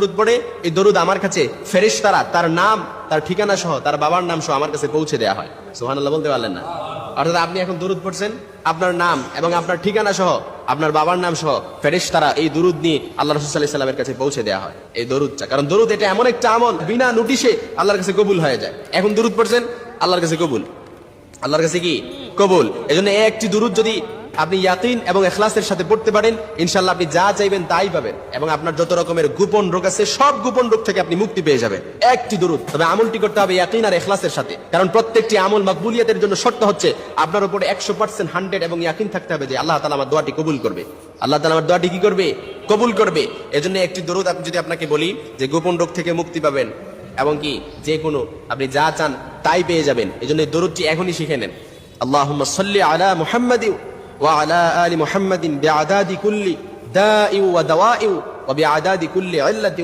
দরুদ পড়ে, এই দরুদ আমার কাছে ফেরেশতারা তার নাম, তার ঠিকানা সহ, তার বাবার নাম সহ আমার কাছে পৌঁছে দেওয়া হয়। সুবহানাল্লাহ বলতে পারলেন না? অর্থাৎ আপনি এখন দরুদ পড়ছেন, আপনার নাম এবং আপনার ঠিকানা সহ, আপনার বাবার নাম সহ ফেরেশতারা এই দরুদ নিয়ে আল্লাহ রাসূল সাল্লাল্লাহু আলাইহি ওয়াসাল্লামের কাছে পৌঁছে দেওয়া হয় এই দরুদটা। কারণ দরুদ এটা এমন একটা আমল, বিনা নোটিশে আল্লাহর কাছে কবুল হয়ে যায়। এখন দরুদ পড়ছেন, আল্লাহর কাছে কবুল, আল্লাহর কাছে কি কবুল। এজন্য একটি দরুদ যদি আপনি ইয়াকিন এবং ইখলাসের সাথে পড়তে পারেন, ইনশাআল্লাহ আপনি যা চাইবেন তাই পাবেন, এবং আপনার যত রকমের গোপন রোগ আছে সব গোপন রোগ থেকে আপনি মুক্তি পেয়ে যাবেন একটি দরুদ। তবে আমলটি করতে হবে ইয়াকিন আর ইখলাসের সাথে, কারণ প্রত্যেকটি আমল মাকবুলিয়াতের জন্য শর্ত হচ্ছে আপনার উপরে 100% 100 এবং ইয়াকিন থাকতে হবে যে আল্লাহ তাআলা আমার দোয়াটি কবুল করবে, আল্লাহ তাআলা আমার দোয়াটি কি করবে, কবুল করবে। এজন্য একটি দরুদ আপনি যদি আপনাকে বলি যে গোপন রোগ থেকে মুক্তি পাবেন এবং কি যে কোনো আপনি যা চান তাই পেয়ে যাবেন, এজন্য এই দরুদটি এখনই শিখে নেন। আল্লাহুম্মা সাল্লি আলা মুহাম্মাদিন ওয়া আলা আলি মুহাম্মাদিন বিআদাদি কুল্লি দাই ওয়া দাওয়াই ওয়া বিআদাদি কুল্লি ইল্লাতিন